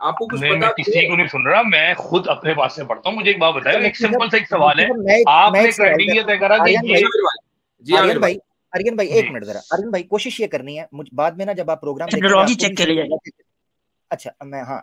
آپ کو کچھ نہیں، میں پتا کسی کو نہیں سن رہا، میں خود اپنے پاس سے پڑھتا ہوں. مجھے ایک بات بتائیں، ایک سمپل سا ایک سوال ہے، آپ نے کرائٹیریا طے کرا کہ یہ جی عامر بھائی آرین بھائی ایک منٹ ذرا، آرین بھائی کوشش یہ کرنی ہے بعد میں نا جب آپ پروگرام ٹیکنالوجی چیک کے لیے. اچھا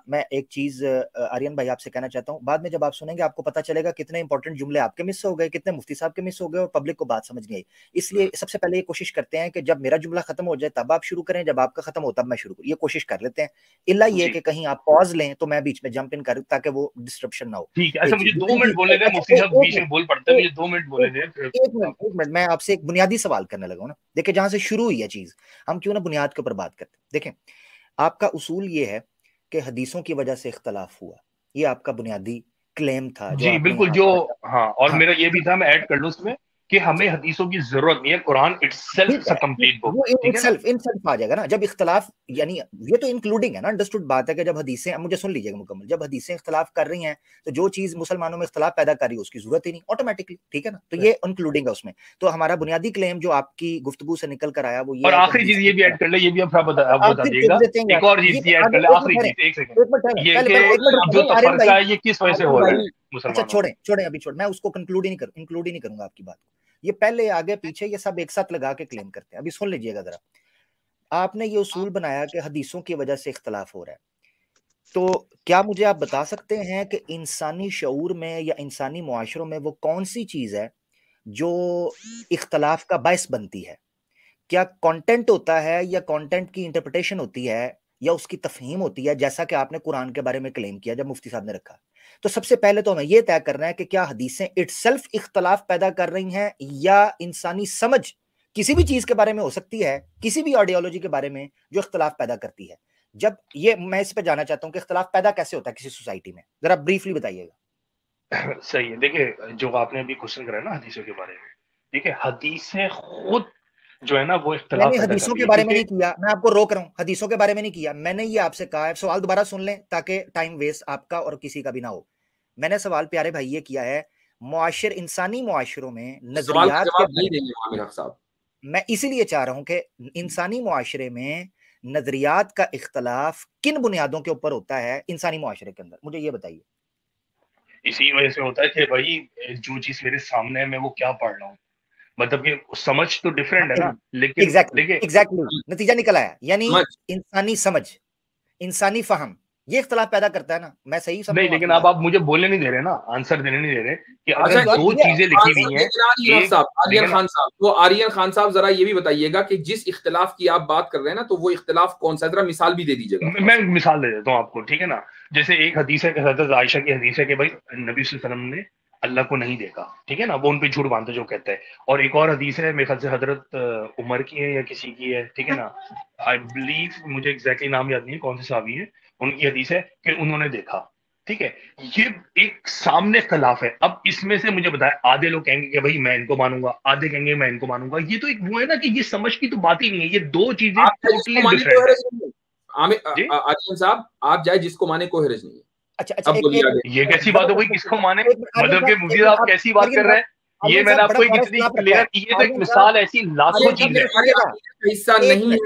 میں ایک چیز آرین بھائی آپ سے کہنا چاہتا ہوں، بعد میں جب آپ سنیں گے آپ کو پتا چلے گا کتنے امپورٹنٹ جملے آپ کے مس ہو گئے، کتنے مفتی صاحب کے مس ہو گئے اور پبلک کو بات سمجھ نہیں آئی. اس لیے سب سے پہلے یہ کوشش کرتے ہیں کہ جب میرا جملہ ختم ہو جائے تب آپ شروع کریں، جب آپ کا ختم ہو تب میں شروع کروں. یہ کوشش کر لیتے ہیں، الا یہ کہ کہیں آپ پاز لیں تو میں بیچ میں جمپ ان کروں تاکہ وہ ڈسٹرپشن نہ ہو. ٹھیک ہے. اچھا مجھے 2 منٹ بولنے دیں، مفتی صاحب بیچ میں بول پڑتے ہیں، مجھے 2 منٹ بولنے دیں. ایک منٹ میں آپ سے ایک بنیادی سوال کرنے لگا ہوں نا. دیکھیں جہاں سے شروع ہوئی ہے چیز، ہم کیوں نہ بنیاد کے اوپر بات کرتے ہیں. دیکھیں آپ کا اصول یہ ہے کہ حدیثوں کی وجہ سے اختلاف ہوا، یہ آپ کا بنیادی کلیم تھا. جی بالکل، جو ہاں، اور میرا یہ بھی تھا، میں ایڈ کر لوں اس میں کہ ہمیں حدیثوں کی ضرورت نہیں ہے، قرآن اٹسیلف سے کمپلیٹ بک. وہ انسیلف آ جائے گا نا جب اختلاف، یعنی یہ تو انکلوڈنگ ہے نا، انڈرسٹوڈ بات ہے کہ جب حدیثیں، مجھے سن لیجیے گا مکمل، جب حدیثیں اختلاف کر رہی ہیں تو جو چیز مسلمانوں میں اختلاف پیدا کر رہی ہے اس کی ضرورت ہی نہیں آٹومیٹکلی، ٹھیک ہے نا. تو یہ انکلوڈنگ ہے اس میں. تو ہمارا بنیادی کلیم جو آپ کی گفتگو سے نکل کر آیا وہ یہ اور ہے. آخری چیز یہ بھی ایڈ کر لیں، یہ بھی آپ بتا دیجیے گا، ایک اور چیز یہ ایڈ کر لیں، آخری چیز ایک سیکنڈ، یہ کہ جو تفرقہ ہے یہ کس وجہ سے ہو رہا ہے مسلمانوں. اچھا چھوڑیں ابھی میں اس کو انکلوڈ ہی نہیں کروں گا آپ کی بات کو. یہ پہلے آگے پیچھے یہ سب ایک ساتھ لگا کے کلیم کرتے ہیں. ابھی سن لیجئے گا ذرا. آپ نے یہ اصول بنایا کہ حدیثوں کی وجہ سے اختلاف ہو رہا ہے، تو کیا مجھے آپ بتا سکتے ہیں کہ انسانی شعور میں یا انسانی معاشروں میں وہ کون سی چیز ہے جو اختلاف کا باعث بنتی ہے؟ کیا کانٹینٹ ہوتا ہے یا کانٹینٹ کی انٹرپریٹیشن ہوتی ہے یا اس کی تفہیم ہوتی ہے، جیسا کہ آپ نے قرآن کے بارے میں کلیم کیا جب مفتی صاحب نے رکھا؟ تو سب سے پہلے تو ہمیں یہ طے کرنا ہے کہ کیا حدیثیں اٹ سیلف اختلاف پیدا کر رہی ہیں یا انسانی سمجھ کسی بھی چیز کے بارے میں ہو سکتی ہے، کسی بھی آئیڈیالوجی کے بارے میں جو اختلاف پیدا کرتی ہے. جب یہ میں اس پہ جانا چاہتا ہوں کہ اختلاف پیدا کیسے ہوتا ہے کسی سوسائٹی میں، ذرا بریفلی بتائیے گا. صحیح ہے. دیکھیے جو آپ نے ابھی کوشچن کرا نا حدیثوں کے بارے میں، ٹھیک ہے، حدیثیں خود جو ہے نا وہ اختلاف میں نے پیدا حدیثوں کر کے بارے میں نہیں کیا، میں آپ کو روک رہا ہوں، حدیثوں کے بارے میں نہیں کیا. میں نے یہ آپ سے کہا ہے، سوال دوبارہ سن لیں تاکہ ٹائم ویسٹ آپ کا اور کسی کا بھی نہ ہو. میں نے سوال پیارے بھائی یہ کیا ہے، انسانی معاشروں میں نظریات کے بارے میں میں اسی لیے چاہ رہا ہوں کہ انسانی معاشرے میں نظریات کا اختلاف کن بنیادوں کے اوپر ہوتا ہے انسانی معاشرے کے اندر، مجھے یہ بتائیے. اسی وجہ سے ہوتا ہے کہ بھائی جو چیز میرے سامنے ہے میں وہ کیا پڑھ رہا ہوں، مطلب کہ سمجھ تو ڈیفرنٹ ہے نا، لیکن ایگزیکٹلی نتیجہ نکل آیا، یعنی انسانی سمجھ، انسانی فہم یہ اختلاف پیدا کرتا ہے نا. میں صحیح سمجھ نہیں، لیکن اب آپ مجھے بولنے نہیں دے رہے نا، آنسر دینے نہیں دے رہے کہ اگر دو چیزیں لکھی ہوئی ہیں. آرین خان صاحب ذرا یہ بھی بتائیے گا کہ جس اختلاف کی آپ بات کر رہے ہیں نا تو وہ اختلاف کون سا، ذرا مثال بھی دے دیجیے گا. میں مثال دے دیتا ہوں آپ کو، ٹھیک ہے نا. جیسے ایک حدیث ہے کہ حضرت عائشہ کی حدیث ہے کہ بھائی نبی صلی اللہ علیہ وسلم نے اللہ کو نہیں دیکھا، ٹھیک ہے نا، وہ ان پہ جھوٹ باندھتے جو کہتے ہیں. اور ایک اور حدیث ہے میرے خیال سے حضرت عمر کی ہے یا کسی کی ہے، ٹھیک ہے نا، آئی بلیو، مجھے ایگزیکٹلی نام یاد نہیں ہے کون سے صحابی ہے، ان کی حدیث ہے کہ انہوں نے دیکھا، ٹھیک ہے. یہ ایک سامنے اختلاف ہے. اب اس میں سے مجھے بتائیں، آدھے لوگ کہیں گے کہ بھائی میں ان کو مانوں گا، آدھے کہیں گے میں ان کو مانوں گا. یہ تو ایک وہ ہے نا کہ یہ سمجھ کی تو بات ہی نہیں ہے، یہ دو چیزیں ٹوٹلی ڈفرنٹ ہیں. آرین صاحب آپ جائے جس کو مانے کوئی حرج نہیں ہے. اچھا یہ کیسی بات ہو گئی، کس کو مانے، مطلب کہ مفتی صاحب کیسی بات کر رہے ہیں. یہ میں نے آپ کو اتنی کلیئر، یہ تو ایک مثال ایسی لاکھوں چیزیں حصہ نہیں ہے،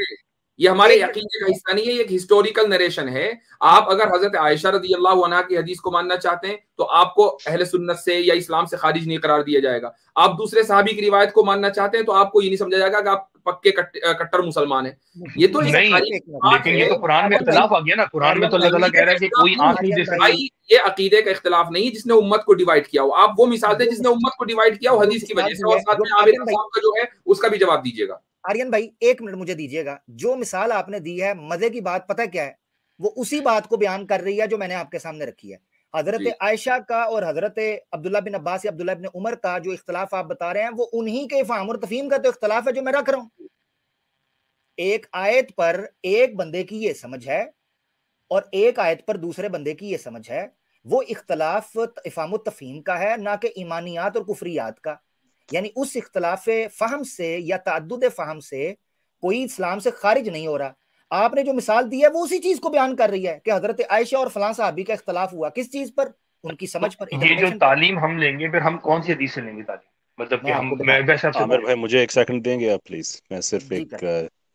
یہ ہمارے عقیدے کا حصہ نہیں ہے، یہ ایک ہسٹوریکل نریشن ہے. آپ اگر حضرت عائشہ رضی اللہ عنہا کی حدیث کو ماننا چاہتے ہیں تو آپ کو اہل سنت سے یا اسلام سے خارج نہیں قرار دیا جائے گا. آپ دوسرے صحابی کی روایت کو ماننا چاہتے ہیں تو آپ کو یہ نہیں سمجھا جائے گا کہ آپ پکے کٹر مسلمان ہیں. یہ تو نہیں، لیکن یہ تو قرآن میں اختلاف آ گیا نا. قرآن میں تو اللہ تعالیٰ کہہ رہا ہے کہ کوئی آنکھ نہیں دے سکتی. یہ عقیدے کا اختلاف نہیں جس نے امت کو ڈیوائیڈ کیا ہو. آپ وہ مثال دیں جس نے امت کو ڈیوائیڈ کیا ہو حدیث کی وجہ سے، اور ساتھ میں عامر صاحب کا جو ہے اس کا بھی جواب دیجیے گا. آرین بھائی ایک منٹ مجھے دیجیے گا. جو مثال آپ نے دی ہے، مزے کی بات پتہ کیا ہے، وہ اسی بات کو بیان کر رہی ہے جو میں نے آپ کے سامنے رکھی ہے. حضرت عائشہ کا اور حضرت عبداللہ بن عباس یا عبداللہ بن عمر کا جو اختلاف آپ بتا رہے ہیں وہ انہی کے فہم اور تفہیم کا تو اختلاف ہے جو میں رکھ رہا ہوں. ایک آیت پر ایک بندے کی یہ سمجھ ہے اور ایک آیت پر دوسرے بندے کی یہ سمجھ ہے. وہ اختلاف افہام و تفہیم کا ہے، نہ کہ ایمانیات اور کفریات کا. یعنی اس اختلاف فہم سے یا تعدد فہم سے کوئی اسلام سے خارج نہیں ہو رہا. آپ نے جو مثال دی ہے وہ اسی چیز کو بیان کر رہی ہے کہ حضرت عائشہ اور فلاں صحابی کا اختلاف ہوا، کس چیز پر؟ ان کی سمجھ پر. یہ جو تعلیم ہم لیں گے پھر ہم کون سی حدیث سے لیں گے تعلیم؟ مطلب کہ ہم، عامر بھائی مجھے ایک سیکنڈ دیں گے آپ پلیز؟ میں صرف ایک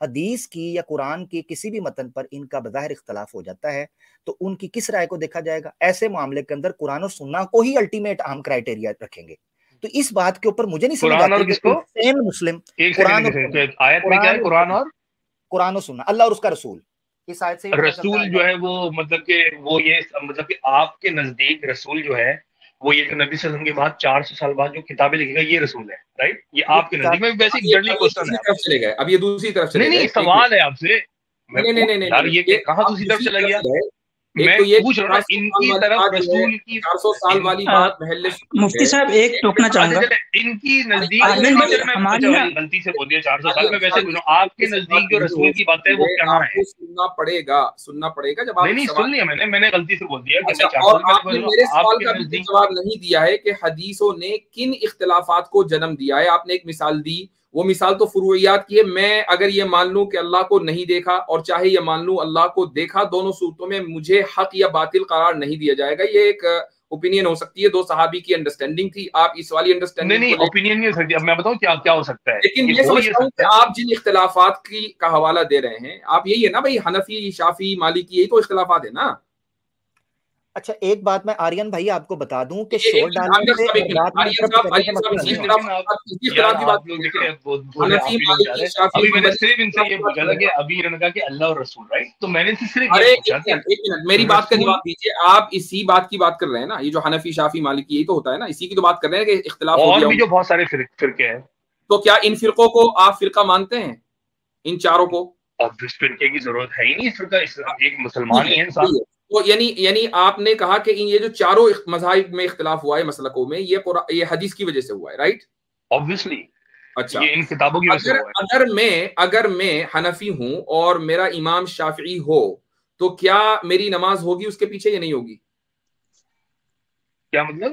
حدیث کی یا قرآن کے کسی بھی متن پر ان کا بظاہر اختلاف ہو جاتا ہے تو ان کی کس رائے کو دیکھا جائے گا؟ ایسے معاملے کے اندر قرآن و سنہ کو ہی الٹیمیٹ اہم کرائٹیریا رکھیں گے. تو اس بات کے اوپر مجھے نہیں سمجھ آتی کہ سیم مسلم قرآن و سنہ اللہ اور اس کا رسول، اس آیت سے رسول جو ہے وہ مطلب کہ وہ یہ مطلب کہ آپ کے نزدیک رسول جو ہے وہ یہ جو نبی صلی اللہ علیہ وسلم کے بعد 400 سال بعد جو کتابیں لکھے گا یہ رسول ہے، رائٹ؟ یہ آپ کے نزدیک میں ویسے جنرلی کوسچن ہے. اب یہ دوسری طرف چلے گئے. نہیں سوال ہے آپ سے یار، یہ کہاں دوسری طرف چلا گیا؟ میں پوچھ رہا ہوں ان کی طرف رسول کی 400 سال والی بات محل مفتی صاحب ایک ٹوکنا چاہوں گا. ان کی نزدیک غلطی سے بول دیا 400 سال میں، ویسے بولوں آپ کے نزدیک جو رسول کی بات ہے وہ کہاں ہے؟ سننا پڑے گا جب آپ نہیں سن لیا میں نے غلطی سے بول دیا. اور آپ نے میرے سوال کا بھی جواب نہیں دیا ہے کہ حدیثوں نے کن اختلافات کو جنم دیا ہے. آپ نے ایک مثال دی، وہ مثال تو فروعیات کی ہے. میں اگر یہ مان لوں کہ اللہ کو نہیں دیکھا اور چاہے یہ مان لوں اللہ کو دیکھا، دونوں صورتوں میں مجھے حق یا باطل قرار نہیں دیا جائے گا. یہ ایک اوپینین ہو سکتی ہے، دو صحابی کی انڈرسٹینڈنگ تھی. آپ اس والی انڈرسٹینڈنگ نہیں اوپینین نہیں ہو سکتی. اب میں بتاؤں کیا ہو سکتا ہے، لیکن یہ سمجھتا ہوں کہ آپ جن اختلافات کا حوالہ دے رہے ہیں، آپ یہی ہے نا بھائی، حنفی شافعی مالکی، یہی تو اختلافات ہے نا. اچھا ایک بات میں آرین بھائی آپ کو بتا دوں کہ شور ڈالنے سے میری بات کا جواب دیجیے. آپ اسی بات کی بات کر رہے ہیں نا، یہ جو حنفی شافعی مالکی یہی تو ہوتا ہے نا، اسی کی تو بات کر رہے ہیں کہ اختلاف اور بھی جو بہت سارے فرقے ہیں. تو کیا ان فرقوں کو آپ فرقہ مانتے ہیں؟ ان چاروں کو اس فرقے کی ضرورت ہے ہی نہیں. فرقہ ایک مسلمان ہی ہے انسان. تو یعنی آپ نے کہا کہ یہ جو چاروں مذاہب میں اختلاف ہوا ہے مسلکوں میں، یہ حدیث کی وجہ سے ہوا ہے، رائٹ؟ obviously. اچھا، یہ ان کتابوں کی وجہ سے ہوا ہے. اگر میں حنفی ہوں اور میرا امام شافعی ہو تو کیا میری نماز ہوگی اس کے پیچھے یا نہیں ہوگی؟ کیا مطلب؟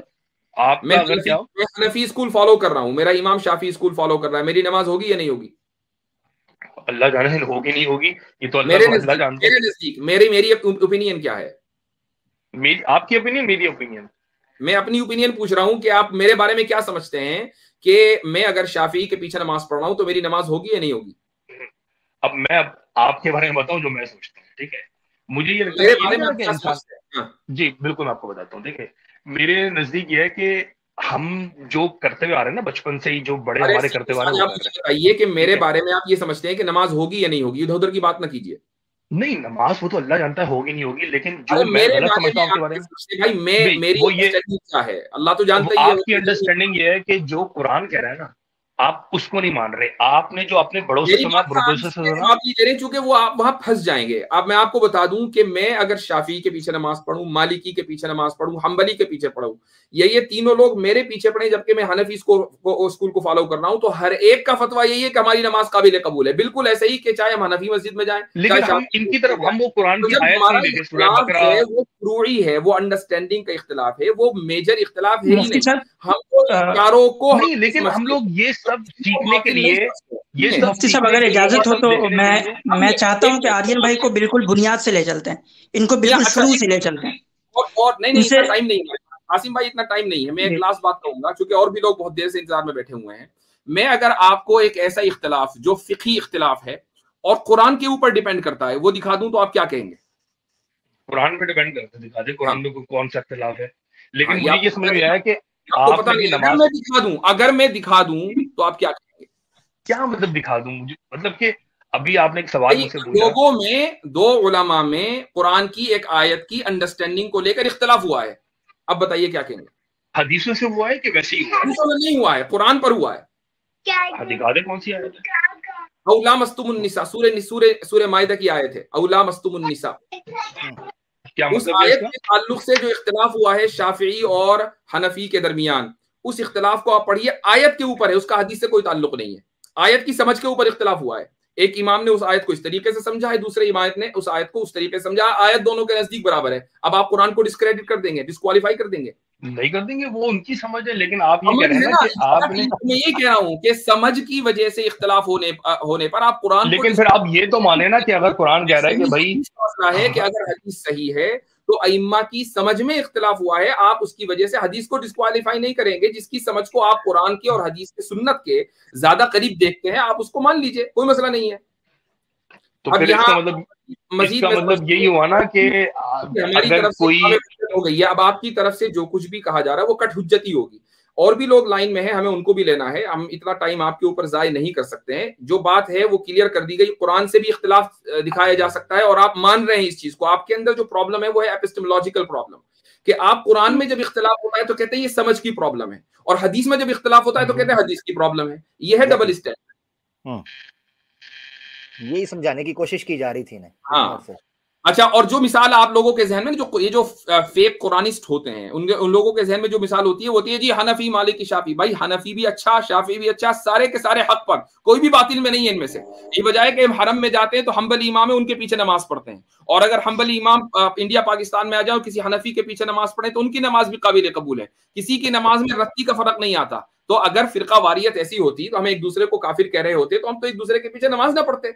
آپ میں حنفی اسکول فالو کر رہا ہوں، میرا امام شافعی اسکول فالو کر رہا ہے، میری نماز ہوگی یا نہیں ہوگی؟ اللہ جانے ہوگی نہیں ہوگی، یہ تو اللہ جانتا ہے. میرے نزدیک میری اوپینین کیا ہے؟ آپ کی اوپینین، میری اوپینین. میں اپنی اوپینین پوچھ رہا ہوں کہ آپ میرے بارے میں کیا سمجھتے ہیں کہ میں اگر شافعی کے پیچھے نماز پڑھ رہا ہوں تو میری نماز ہوگی یا نہیں ہوگی؟ اب میں آپ کے بارے میں بتاؤں جو میں سوچتا ہوں، ٹھیک ہے؟ مجھے یہ لگتا ہے جی بالکل میں آپ کو بتاتا ہوں. دیکھیں میرے نزدیک یہ ہے کہ ہم جو کرتے ہوئے آ رہے ہیں نا بچپن سے ہی، جو بڑے ہمارے کرتے ہوئے آ رہے ہیں، بتائیے کہ میرے بارے میں آپ یہ سمجھتے ہیں کہ نماز ہوگی یا نہیں ہوگی؟ ادھر ادھر کی بات نہ کیجیے. نہیں نماز وہ تو اللہ جانتا ہے ہوگی نہیں ہوگی، لیکن جو میں غلط سمجھتا ہوں کے بارے میں وہ یہ کیا ہے اللہ تو جانتا ہے. آپ کی انڈرسٹینڈنگ یہ ہے کہ جو قرآن کہہ رہا ہے نا آپ اس کو نہیں مان رہے. آپ نے جو اپنے بڑوں سے سنا، آپ یہ کہہ رہے ہیں چونکہ وہ آپ وہاں پھنس جائیں گے. اب میں آپ کو بتا دوں کہ میں اگر شافعی کے پیچھے نماز پڑھوں، مالکی کے پیچھے نماز پڑھوں، حنبلی کے پیچھے پڑھوں، یہ تینوں لوگ میرے پیچھے پڑھیں جبکہ میں حنفی اسکول کو فالو کر رہا ہوں، تو ہر ایک کا فتویٰ یہی ہے کہ ہماری نماز قابل قبول ہے. بالکل ایسے ہی کہ چاہے ہم حنفی مسجد میں جائیں، لیکن ہم ان کی طرف ہم وہ قرآن کی آیت نہیں دیکھیں. سورہ بقرہ وہ فروعی ہے، وہ انڈرسٹینڈنگ کا اختلاف ہے، وہ میجر اختلاف ہے ہی نہیں. ہم کو چاروں کو نہیں، لیکن ہم لوگ یہ سب سیکھنے کے لیے مفتی صاحب اگر اجازت ہو تو میں چاہتا ہوں کہ آرین بھائی کو بالکل بنیاد سے لے چلتے ہیں، ان کو بالکل شروع سے لے چلتے ہیں. اور نہیں اتنا ٹائم نہیں ہے عاصم بھائی، اتنا ٹائم نہیں ہے. میں ایک لاسٹ بات کہوں گا چونکہ اور بھی لوگ بہت دیر سے انتظار میں بیٹھے ہوئے ہیں. میں اگر آپ کو ایک ایسا اختلاف جو فقہی اختلاف ہے اور قرآن کے اوپر ڈیپینڈ کرتا ہے وہ دکھا دوں تو آپ کیا کہیں گے؟ قرآن پہ ڈیپینڈ کرتا ہے، دکھا دیں قرآن میں کون سا اختلاف ہے. لیکن مجھے یہ سمجھ میں آیا کہ آپ اگر میں دکھا دوں تو آپ کیا کہیں گے؟ کیا مطلب دکھا دوں؟ مجھے مطلب کہ ابھی آپ نے ایک سوال مجھ سے پوچھا، لوگوں میں دو علماء میں قرآن کی ایک آیت کی انڈرسٹینڈنگ کو لے کر اختلاف ہوا ہے، اب بتائیے کیا کہیں گے؟ حدیثوں سے ہوا ہے کہ ویسے ہی ہوا ہے؟ حدیثوں میں نہیں ہوا ہے، قرآن پر ہوا ہے. دکھا دیں کون سی آیت ہے؟ اولا مستم النساء، سورہ مائدہ کی آیت ہے، اولا مستم النساء. کیا اس آیت کے تعلق سے جو اختلاف ہوا ہے شافعی اور حنفی کے درمیان، اس اختلاف کو آپ پڑھیے، آیت کے اوپر ہے، اس کا حدیث سے کوئی تعلق نہیں ہے. آیت کی سمجھ کے اوپر اختلاف ہوا ہے. ایک امام نے اس آیت کو اس طریقے سے سمجھا ہے، دوسرے امام نے اس آیت کو اس طریقے سے سمجھا. آیت دونوں کے نزدیک برابر ہے. اب آپ قرآن کو ڈسکریڈٹ کر دیں گے، ڈسکوالیفائی کر دیں گے؟ نہیں کر دیں گے، وہ ان کی سمجھ ہے. لیکن آپ یہ کہہ رہے ہیں نا کہ آپ نے، میں یہ کہہ رہا ہوں کہ سمجھ کی وجہ سے اختلاف ہونے پر آپ قرآن، لیکن پھر آپ یہ تو مانیں نا کہ اگر قرآن کہہ رہا ہے کہ بھائی مسئلہ ہے کہ اگر حدیث صحیح ہے تو ائمہ کی سمجھ میں اختلاف ہوا ہے، آپ اس کی وجہ سے حدیث کو ڈسکوالیفائی نہیں کریں گے. جس کی سمجھ کو آپ قرآن کی اور حدیث کی سنت کے زیادہ قریب دیکھتے ہیں آپ اس کو مان لیجئے، کوئی مسئلہ نہیں ہے. تو پھر اس کا مطلب یہی ہوا نا کہ ہماری طرف سے ہو گئی ہے. اب آپ کی طرف سے جو کچھ بھی کہا جا رہا ہے وہ کٹ حجت ہی ہوگی. اور بھی لوگ لائن میں ہیں, ہمیں ان کو بھی لینا ہے, ہم اتنا ٹائم آپ کے اوپر ضائع نہیں کر سکتے ہیں. جو بات ہے وہ کلیئر کر دی گئی, قرآن سے بھی اختلاف دکھایا جا سکتا ہے, اور آپ مان رہے ہیں اس چیز کو. آپ کے اندر جو پرابلم ہے وہ ہے ایپسٹمولوجیکل پرابلم, کہ آپ قرآن میں جب اختلاف ہوتا ہے تو کہتے ہیں یہ سمجھ کی پرابلم ہے, اور حدیث میں جب اختلاف ہوتا ہے تو کہتے ہیں حدیث کی پرابلم ہے. یہ ہے ڈبل اسٹینڈرڈ. یہی سمجھانے کی کوشش کی جا رہی تھی نا. ہاں اچھا, اور جو مثال آپ لوگوں کے ذہن میں جو یہ جو فیک قرآنسٹ ہوتے ہیں ان لوگوں کے ذہن میں جو مثال ہوتی ہے وہ ہوتی ہے جی حنفی مالکی شافعی. بھائی حنفی بھی اچھا, شافعی بھی اچھا, سارے کے سارے حق پر, کوئی بھی باطل میں نہیں ہے ان میں سے. یہ بجائے کہ ہم حرم میں جاتے ہیں تو حنبلی امام ہے ان کے پیچھے نماز پڑھتے ہیں, اور اگر حنبلی امام انڈیا پاکستان میں آ جاؤ کسی حنفی کے پیچھے نماز پڑھیں تو ان کی نماز بھی قابل قبول ہے. کسی کی نماز میں رتی کا فرق نہیں آتا. تو اگر فرقہ واریت ایسی ہوتی تو ہم ایک دوسرے کو کافر کہہ رہے ہوتے تو ہم تو ایک دوسرے کے پیچھے نماز نہ پڑھتے.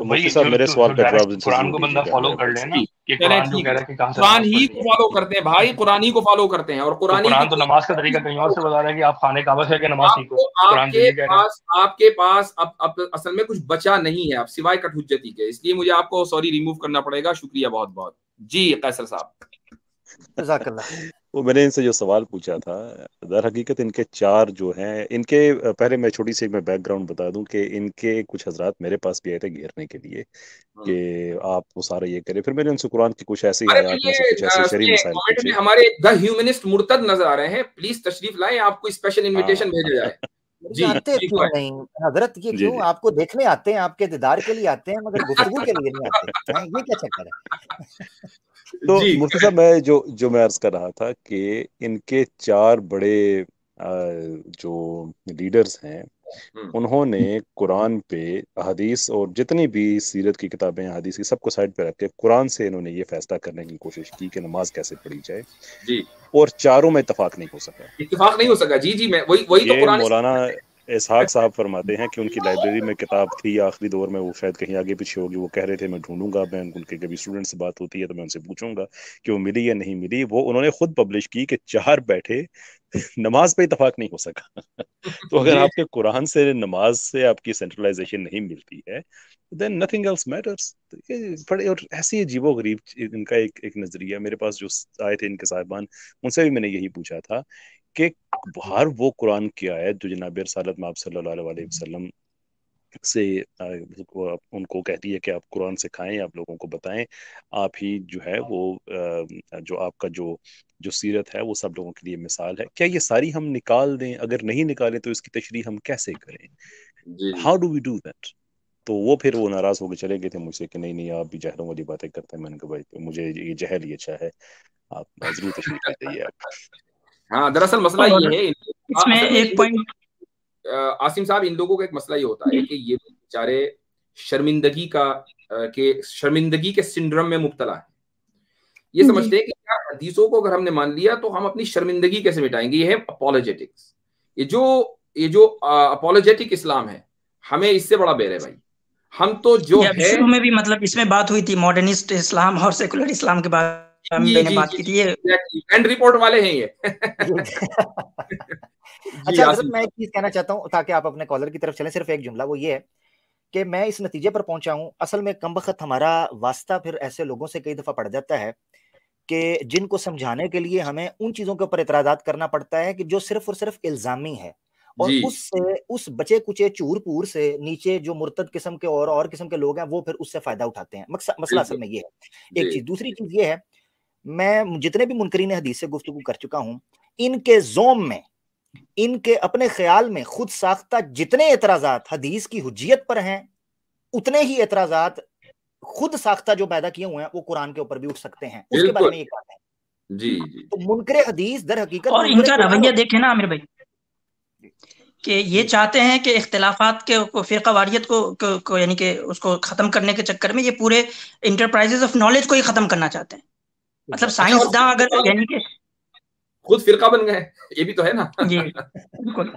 میرے سوال کا جواب قرآن کو بندہ فالو کر لے نا, کہ قرآن ہی کو فالو کرتے ہیں بھائی, قرآن ہی کو فالو کرتے ہیں. اور قرآن تو نماز کا طریقہ کہیں اور سے بتا رہا ہے کہ آپ خانے کعبہ سے کے نماز سیکھو. آپ کے پاس اب اصل میں کچھ بچا نہیں ہے اب سوائے کٹ حجتی کے, اس لیے مجھے آپ کو سوری ریموو کرنا پڑے گا. شکریہ بہت بہت. جی قیصر صاحب. جزاک اللہ. وہ میں نے ان سے جو سوال پوچھا تھا, در حقیقت ان کے 4 جو ہیں, ان کے پہلے میں چھوٹی سی بیک گراؤنڈ بتا دوں کہ ان کے کچھ حضرات میرے پاس بھی آئے تھے گھیرنے کے لیے کہ آپ وہ سارا یہ کریں. پھر میں نے ان سے قرآن کی کچھ ایسی آیات میں سے کچھ ایسے شرعی مسائل پوچھے. ہمارے دا ہیومنسٹ مرتد نظر آ رہے ہیں, پلیز تشریف لائیں, آپ کو اسپیشل انویٹیشن بھیجا جائے. آتے کیوں نہیں حضرت, یہ کیوں آپ کو دیکھنے آتے ہیں, آپ کے دیدار کے لیے آتے ہیں, مگر گفتگو کے لیے نہیں آتے, یہ کیا چکر ہے؟ تو مفتی صاحب میں جو میں عرض کر رہا تھا کہ ان کے 4 بڑے جو لیڈرز ہیں انہوں نے قرآن پہ حدیث اور جتنی بھی سیرت کی کتابیں ہیں حدیث کی سب کو سائڈ پہ رکھ کے قرآن سے انہوں نے یہ فیصلہ کرنے کی کوشش کی کہ نماز کیسے پڑھی جائے, اور 4 میں اتفاق نہیں ہو سکا. اتفاق نہیں ہو سکا. جی میں وہی تو قرآن. مولانا اسحاق صاحب فرماتے ہیں کہ ان کی لائبریری میں کتاب تھی آخری دور میں, وہ شاید کہیں آگے پیچھے ہوگی, وہ کہہ رہے تھے میں ڈھونڈوں گا, میں ان کے کبھی اسٹوڈنٹ سے بات ہوتی ہے تو میں ان سے پوچھوں گا کہ وہ ملی یا نہیں ملی. وہ انہوں نے خود پبلش کی کہ 4 بیٹھے نماز پہ اتفاق نہیں ہو سکا. تو اگر آپ کے قرآن سے نماز سے آپ کی سینٹرلائزیشن نہیں ملتی ہے then nothing else matters. اور ایسی عجیب و غریب ان کا ایک نظریہ. میرے پاس جو آئے تھے ان کے صاحبان, ان سے بھی میں نے یہی پوچھا تھا کہ ہر وہ قرآن کی آیت جو جناب رسالت میں آپ صلی اللہ علیہ وسلم سے ان کو کہتی ہے کہ آپ قرآن سے کھائیں, آپ لوگوں کو بتائیں, آپ ہی جو ہے وہ جو آپ کا جو سیرت ہے وہ سب لوگوں کے لیے مثال ہے, کیا یہ ساری ہم نکال دیں؟ اگر نہیں نکالیں تو اس کی تشریح ہم کیسے کریں؟ How do we do that? تو وہ پھر وہ ناراض ہو کے چلے گئے تھے مجھ سے کہ نہیں آپ بھی جہلوں والی باتیں کرتے ہیں. میں نے کہا بھائی مجھے یہ جہل ہی اچھا ہے, آپ ضرور تشریح لے جائیے آپ. ہاں دراصل مسئلہ یہ ہے اس میں ایک پوائنٹ عاصم صاحب, ان لوگوں کا ایک مسئلہ یہ ہوتا ہے کہ یہ بیچارے شرمندگی کے سنڈرم میں مبتلا ہیں. یہ سمجھتے ہیں کہ حدیثوں کو اگر ہم نے مان لیا تو ہم اپنی شرمندگی کیسے مٹائیں گے. یہ ہے اپولوجیٹکس. یہ جو اپولوجیٹک اسلام ہے, ہمیں اس سے بڑا بیر ہے بھائی. ہم تو جو ہے شروع میں بھی مطلب اس میں بات ہوئی تھی ماڈرنسٹ اسلام اور سیکولر اسلام کے بارے میں نے بات کی تھی. اینڈ رپورٹ والے ہیں یہ. اچھا حضرت, میں ایک چیز کہنا چاہتا ہوں تاکہ آپ اپنے کالر کی طرف چلیں. صرف ایک جملہ, وہ یہ ہے کہ میں اس نتیجے پر پہنچا ہوں, اصل میں کم بخت ہمارا واسطہ پھر ایسے لوگوں سے کئی دفعہ پڑ جاتا ہے کہ جن کو سمجھانے کے لیے ہمیں ان چیزوں کے اوپر اعتراضات کرنا پڑتا ہے کہ جو صرف اور صرف الزامی ہے, اور اس بچے کچے چور پور سے نیچے جو مرتد قسم کے اور قسم کے لوگ ہیں وہ پھر اس سے فائدہ اٹھاتے ہیں. مسئلہ اصل میں یہ ہے ایک چیز. دوسری چیز یہ ہے, میں جتنے بھی منکرین حدیث سے گفتگو کر چکا ہوں, ان کے زوم میں, ان کے اپنے خیال میں خود ساختہ جتنے اعتراضات حدیث کی حجیت پر ہیں, اتنے ہی اعتراضات خود ساختہ جو پیدا کیے ہوئے ہیں وہ قرآن کے اوپر بھی اٹھ سکتے ہیں. اس کے بارے میں یہ کہا ہے. جی تو منکر حدیث در حقیقت اور ان کا رویہ دیکھیں نا عامر بھائی, کہ یہ چاہتے ہیں کہ اختلافات کے فرقہ واریت کو یعنی کہ اس کو ختم کرنے کے چکر میں یہ پورے انٹرپرائزز آف نالج کو ہی ختم کرنا چاہتے ہیں. مطلب سائنسداں اگر یعنی کہ خود فرقہ بن گئے, یہ بھی تو ہے نا. جی بالکل.